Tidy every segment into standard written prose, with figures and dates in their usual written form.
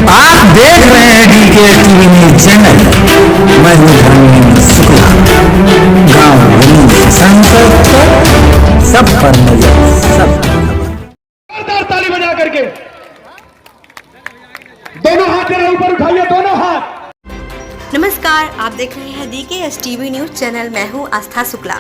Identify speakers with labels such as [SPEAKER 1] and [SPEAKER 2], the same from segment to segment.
[SPEAKER 1] आप देख रहे हैं डीके टीवी न्यूज चैनल। मैं हूं धर्मेंद्र शुक्ला। गांव गली संकल्प सब पर नजर, सब
[SPEAKER 2] जोरदार ताली बजा करके दोनों हाथ जरा ऊपर उठाइए, दोनों हाथ।
[SPEAKER 3] नमस्कार, आप देख रहे हैं DKS टीवी न्यूज चैनल। मैं हूं आस्था शुक्ला।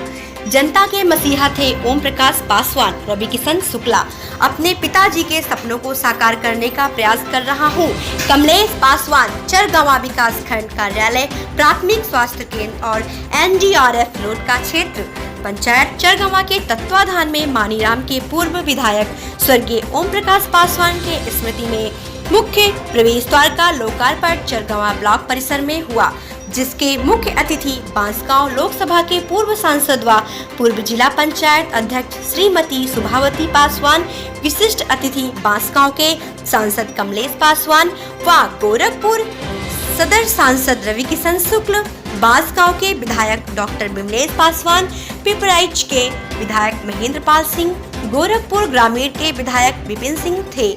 [SPEAKER 3] जनता के मसीहा थे ओम प्रकाश पासवान। रवि किशन शुक्ला अपने पिताजी के सपनों को साकार करने का प्रयास कर रहा हूं। कमलेश पासवान, चरगवा विकास खंड कार्यालय, प्राथमिक स्वास्थ्य केंद्र और NDRF रोड का क्षेत्र पंचायत चरगवा के तत्वाधान में मानीराम के पूर्व विधायक स्वर्गीय ओम प्रकाश पासवान के स्मृति में मुख्य प्रवेश द्वार का लोकार्पण चरगवा ब्लॉक परिसर में हुआ, जिसके मुख्य अतिथि बांसगांव लोकसभा के पूर्व सांसद व पूर्व जिला पंचायत अध्यक्ष श्रीमती सुभावती पासवान, विशिष्ट अतिथि बांसगांव के सांसद कमलेश पासवान व गोरखपुर सदर सांसद रवि किशन शुक्ल, बांसगांव के विधायक डॉक्टर बिमलेश पासवान, पिपराइच के विधायक महेंद्र पाल सिंह, गोरखपुर ग्रामीण के विधायक विपिन सिंह थे।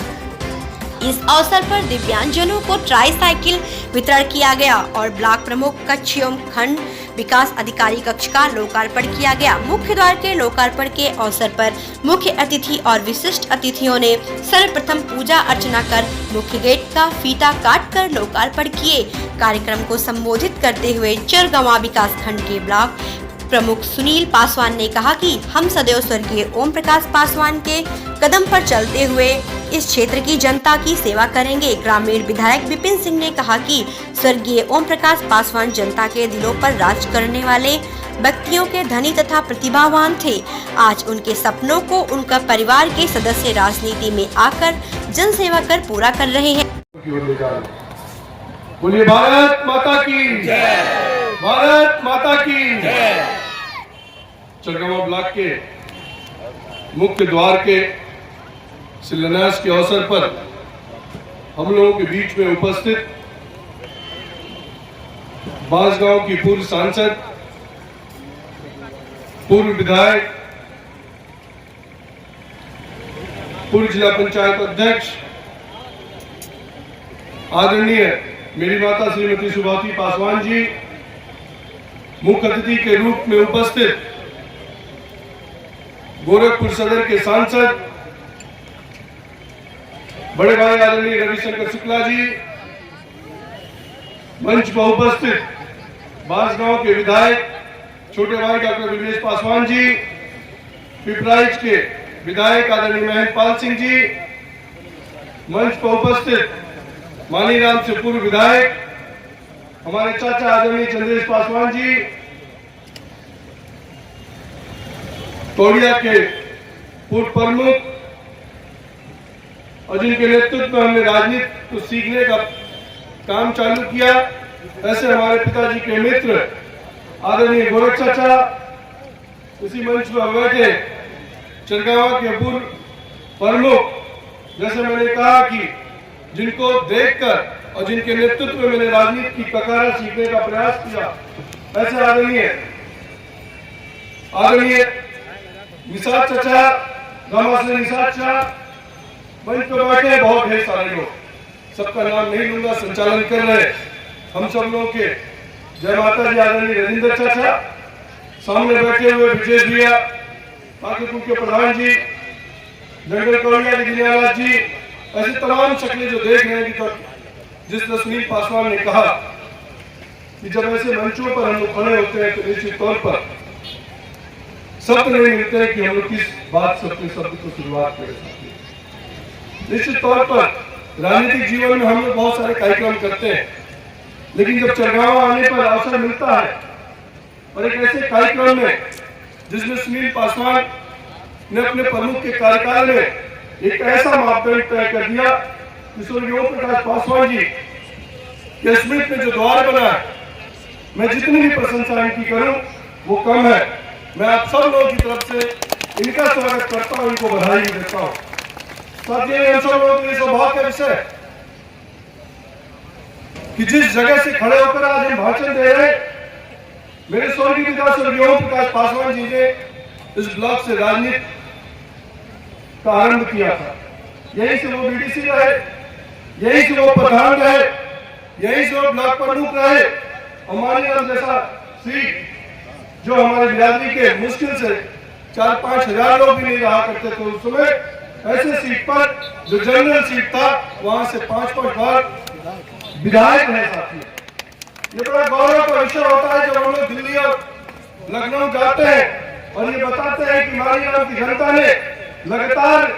[SPEAKER 3] इस अवसर पर दिव्यांगजनों को ट्राईसाइकिल वितरण किया गया और ब्लॉक प्रमुख कक्ष एवं खंड विकास अधिकारी कक्ष का लोकार्पण किया गया। मुख्य द्वार के लोकार्पण के अवसर पर मुख्य अतिथि और विशिष्ट अतिथियों ने सर्वप्रथम पूजा अर्चना कर मुख्य गेट का फीता काट कर लोकार्पण किए। कार्यक्रम को संबोधित करते हुए चरगवा विकास खंड के ब्लॉक प्रमुख सुनील पासवान ने कहा कि हम सदैव स्वर्गीय ओम प्रकाश पासवान के कदम पर चलते हुए इस क्षेत्र की जनता की सेवा करेंगे। ग्रामीण विधायक विपिन सिंह ने कहा कि स्वर्गीय ओम प्रकाश पासवान जनता के दिलों पर राज करने वाले व्यक्तियों के धनी तथा प्रतिभावान थे। आज उनके सपनों को उनका परिवार के सदस्य राजनीति में आकर जन सेवा कर पूरा कर रहे हैं।
[SPEAKER 2] बोलिए भारत माता की जय, भारत माता की जय। चरगवा ब्लॉक के मुख्य द्वार के शिलान्यास के अवसर पर हम लोगों के बीच में उपस्थित बांसगांव की पूर्व सांसद, पूर्व विधायक, पूर्व जिला पंचायत अध्यक्ष आदरणीय मेरी माता श्रीमती सुभावती पासवान जी, मुख्य अतिथि के रूप में उपस्थित गोरखपुर सदर के सांसद बड़े भाई आदरणीय रविशंकर शुक्ला जी, मंच पर उपस्थित बांसगांव के विधायक छोटे भाई डॉक्टर बिमलेश पासवान जी, पिपराइच के विधायक आदरणीय महेंद्र पाल सिंह जी, मंच पर उपस्थित मानीराम से पूर्व विधायक हमारे चाचा आदरणीय चंद्रेश पासवान जी, तोड़िया के पूर्व प्रमुख और जिनके नेतृत्व में हमने राजनीति को सीखने का काम चालू किया, ऐसे हमारे पिताजी के मित्र आदरणीय गोरख चाचा, उसी मंच पर बैठे चरगवा के पूर्व प्रमुख, जैसे मैंने कहा कि जिनको देखकर और जिनके नेतृत्व में मैंने राजनीति की ककारा सीखने का प्रयास किया, ऐसे आदरणीय निषाद चाचा, घमासने निषाद चाचा, मंच पर बैठे बहुत ढेर सारे लोग, सबका नाम नहीं लूंगा, संचालन कर रहे हम सब लोगों के जय माता जी आदरणीय रविंद्र चाचा, सामने बैठे हुए विजय भैया, पाकिपुर के प्रधान जी, जंगल कौड़िया दिनेवाला जी, ऐसे तमाम शक्लें जो देख रहे हैं कि जिस तरह सुनील पासवान ने कहा कि जब ऐसे मंचों पर हम लोग खड़े होते हैं तो निश्चित तौर पर शब्द नहीं मिलते हैं कि हम लोग किस बात से अपने शब्द को शुरुआत करें। निश्चित तौर पर राजनीतिक जीवन में हम लोग बहुत सारे कार्यक्रम करते हैं, लेकिन जब चरगवा आने पर अवसर मिलता है और एक ऐसे कार्यक्रम में जिसमें सुनील पासवान ने अपने प्रमुख के कार्यकाल में एक ऐसा मापदंड तय कर दिया कि स्वर्गीय ओम प्रकाश पासवान जी के स्मृति में जो द्वार बना है, मैं जितनी भी प्रशंसा इनकी करूं वो कम है। मैं आप सब लोगों की तरफ से इनका स्वागत करता हूं, इनको बधाई भी देता हूं। साथियों, हम सब लोगों के लिए सौभाग्य का विषय कि जिस जगह से खड़े होकर आज हम भाषण दे रहे हैं, मेरे स्वर्गीय पिता स्वर्गीय ओम प्रकाश पासवान जी ने इस ब्लॉक से राजनीति का आरंभ किया था। यहीं से वो BDC रहे, यही से वो प्रधान रहे, यही से वो ब्लॉक प्रमुख रहे। और मानीराम जैसा सीट जो हमारे बिरादरी के मुश्किल से 4-5 हजार लोग भी नहीं रहा करते थे उस समय, ऐसे सीट पर जो जनरल सीट था वहां से 5-5 बार विधायक रहे साथियों। ये बड़ा गौरव का विषय होता है जब हम लोग दिल्ली और लखनऊ जाते हैं और ये बताते हैं कि मानीराम की जनता ने लगातार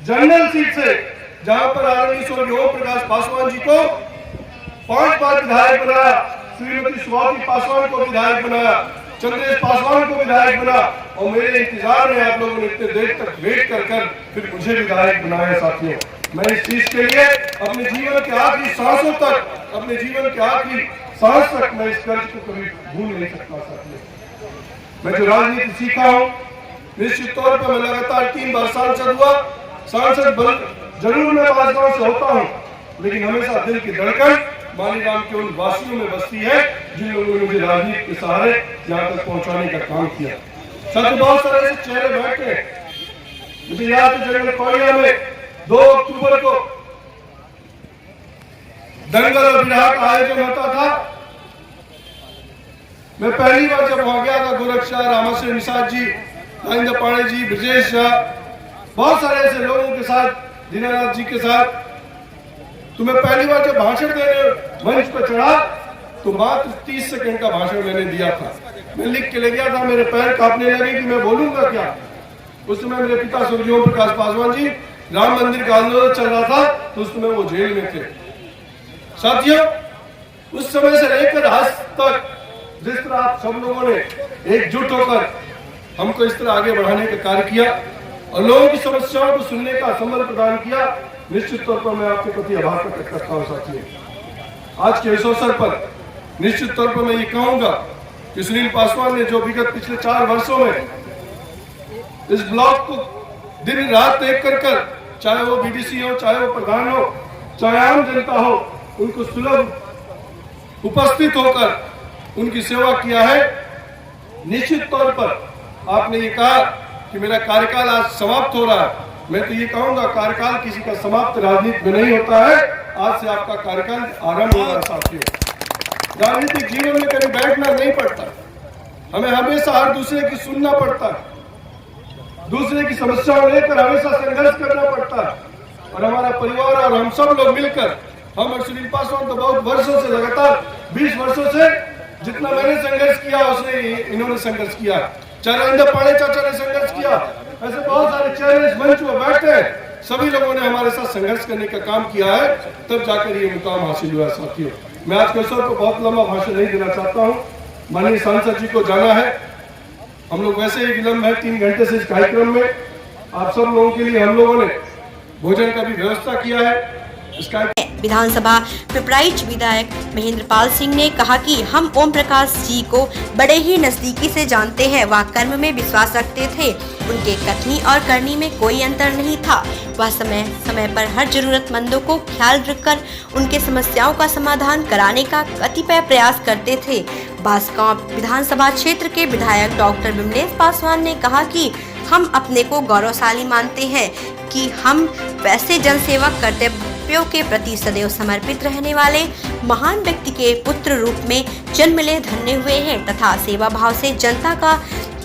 [SPEAKER 2] जनरल सीट से, जहां पर आदरणीय स्वर्गीय ओम प्रकाश पासवान जी को 5 बार विधायक बनाया, श्रीमती स्वाति पासवान को विधायक बनाया, चंद्रेश पासवान को विधायक बना, और मेरे इंतजार में आप लोगों ने इतने देर तक वेट कर फिर मुझे विधायक बनाया साथियों। मैं इस चीज के लिए अपने जीवन के आखिरी सांसों तक, अपने जीवन के आखिरी सांस तक मैं इस कर्ज को कभी भूल नहीं सकता साथियों। मैं जो राजनीति सीखा हूँ, निश्चित तौर पर मैं लगातार 3 बार सांसद हुआ। सांसद जरूर मैं बासगांव से होता हूँ, लेकिन हमेशा दिल की धड़कन मानीराम के उन वासियों में बसती है जिन लोगों ने मुझे राजनीति के सहारे यहाँ तक पहुंचाने का काम किया। साथ बहुत सारे ऐसे चेहरे बैठे, मुझे याद है जनरल कोरिया में 2 अक्टूबर को दंगल और विराह का आयोजन होता था। मैं पहली बार जब वहां गया था, गोरख शाह, रामाश्री निषाद जी, राजेंद्र पांडे जी, ब्रजेश शाह, बहुत सारे ऐसे लोगों के साथ, दीनानाथ जी के साथ, तो मैं पहली बार जब भाषण देने मंच पर चढ़ा तो मात्र 30 सेकंड का भाषण मैंने दिया था। मैं लिख के ले गया था, मेरे पैर कांपने लगे कि मैं बोलूंगा क्या। उस समय मेरे पिता स्वर्गीय ओम प्रकाश पासवान जी, राम मंदिर का आंदोलन चल रहा था, तो उस समय वो जेल में थे। साथियों, उस समय से लेकर आज तक जिस तरह आप सब लोगों ने एकजुट होकर हमको इस तरह आगे बढ़ाने का कार्य किया और लोगों की समस्याओं को सुनने का संबल प्रदान किया, निश्चित तौर पर मैं आपके प्रति आभार प्रकट करता हूं साथियों। आज के इस अवसर पर निश्चित तौर पर मैं ये कहूंगा कि सुनील पासवान ने जो विगत पिछले 4 वर्षों में इस ब्लॉक को दिन रात एक कर, चाहे वो बीडीसी हो, चाहे वो प्रधान हो, चाहे आम जनता हो, उनको सुलभ उपस्थित होकर उनकी सेवा किया है। निश्चित तौर पर आपने ये कहा कि मेरा कार्यकाल आज समाप्त हो रहा है। मैं तो ये कहूंगा, कार्यकाल किसी का समाप्त राजनीति में नहीं होता है, आज से आपका कार्यकाल आरंभ हो रहा है साथियों। राजनीतिक जीवन में कभी बैठना नहीं पड़ता, हमें हमेशा हर दूसरे की सुनना पड़ता है, दूसरे की समस्याओं लेकर हमेशा संघर्ष करना पड़ता है। और हमारा परिवार और हम सब लोग मिलकर, हम और सुनील पासवान तो बहुत वर्षों से, लगातार 20 वर्षों से जितना मैंने संघर्ष किया उसने इन्होंने संघर्ष किया, चाहे राजेंद्र पांडे चाचा ने संघर्ष किया, ऐसे बहुत सारे चेहरे इस मंच पर बैठे हैं, सभी लोगों ने हमारे साथ संघर्ष करने का काम किया है, तब जाकर ये मुकाम हासिल हुआ साथियों। मैं आज के अवसर पर बहुत लंबा भाषण नहीं देना चाहता हूँ, माननीय सांसद जी को जाना है, हम लोग वैसे ही विलंब है 3 घंटे से इस कार्यक्रम में। आप सब लोगों के लिए हम लोगों ने भोजन का भी व्यवस्था किया है।
[SPEAKER 3] विधानसभा पिपराइच विधायक महेंद्र पाल सिंह ने कहा कि हम ओम प्रकाश जी को बड़े ही नजदीकी से जानते हैं। वह कर्म में विश्वास रखते थे, उनके कथनी और करनी में कोई अंतर नहीं था। वह समय समय पर हर जरूरतमंदों को ख्याल रखकर उनके समस्याओं का समाधान कराने का कतिपय प्रयास करते थे। बांसगांव विधानसभा क्षेत्र के विधायक डॉक्टर विमलेश पासवान ने कहा कि हम अपने को गौरवशाली मानते हैं कि हम वैसे जनसेवक कर्तव्यों के प्रति सदैव समर्पित रहने वाले महान व्यक्ति के पुत्र रूप में जन्म ले धन्य हुए हैं तथा सेवा भाव से जनता का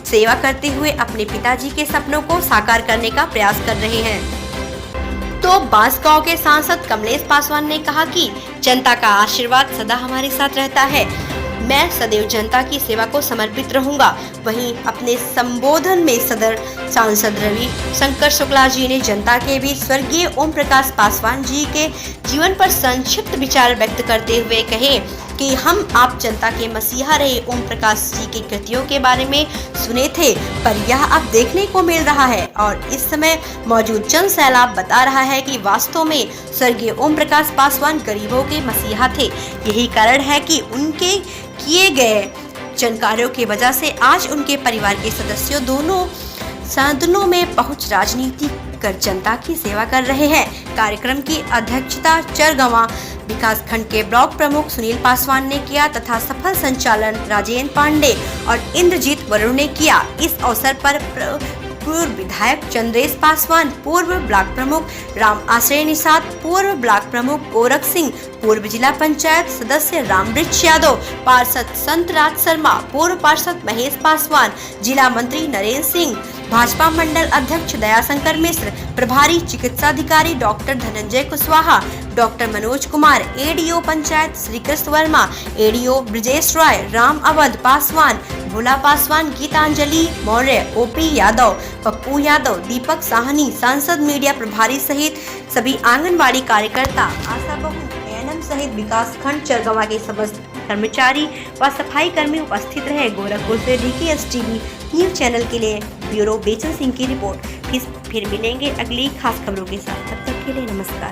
[SPEAKER 3] सेवा करते हुए अपने पिताजी के सपनों को साकार करने का प्रयास कर रहे हैं। तो बांसगांव के सांसद कमलेश पासवान ने कहा कि जनता का आशीर्वाद सदा हमारे साथ रहता है, मैं सदैव जनता की सेवा को समर्पित रहूंगा। वहीं अपने संबोधन में सदर सांसद रवि शंकर शुक्ला जी ने जनता के बीच स्वर्गीय ओम प्रकाश पासवान जी के जीवन पर संक्षिप्त विचार व्यक्त करते हुए कहे कि हम आप जनता के मसीहा रहे ओम प्रकाश जी की कृतियों के बारे में सुने थे, पर यह अब देखने को मिल रहा है और इस समय मौजूद जन सैलाब बता रहा है कि वास्तव में स्वर्गीय ओम प्रकाश पासवान गरीबों के मसीहा थे। यही कारण है कि उनके किए गए जन कार्यों की वजह से आज उनके परिवार के सदस्यों दोनों सदनों में पहुंच राजनीति कर जनता की सेवा कर रहे हैं। कार्यक्रम की अध्यक्षता चरगवां विकास खंड के ब्लॉक प्रमुख सुनील पासवान ने किया तथा सफल संचालन राजेंद्र पांडे और इंद्रजीत वरुण ने किया। इस अवसर पर पूर्व विधायक चंद्रेश पासवान, पूर्व ब्लॉक प्रमुख राम आश्रय निषाद, पूर्व ब्लॉक प्रमुख गोरख सिंह, पूर्व जिला पंचायत सदस्य रामवृक्ष यादव, पार्षद संतराज शर्मा, पूर्व पार्षद महेश पासवान, जिला मंत्री नरेंद्र सिंह, भाजपा मंडल अध्यक्ष दयाशंकर मिश्र, प्रभारी चिकित्साधिकारी doctor Dhananjay Kushwaha, doctor Manoj Kumar, ADO panchayat Shri Krishna Verma, ADO Brajesh Roy, Ram Awadh Paswan, Bhola Paswan, Geetanjali Maurya, OP Yadav, Pappu Yadav, Deepak Sahni, सांसद मीडिया प्रभारी सहित सभी आंगनबाड़ी कार्यकर्ता, आशा बहू, एएनएम सहित विकास खंड चरगवा के समस्त कर्मचारी व सफाई कर्मी उपस्थित रहे। गोरखपुर से DKSTV न्यूज चैनल के लिए ब्यूरो बेचन सिंह की रिपोर्ट। फिर मिलेंगे अगली खास खबरों के साथ। तब तक के लिए नमस्कार।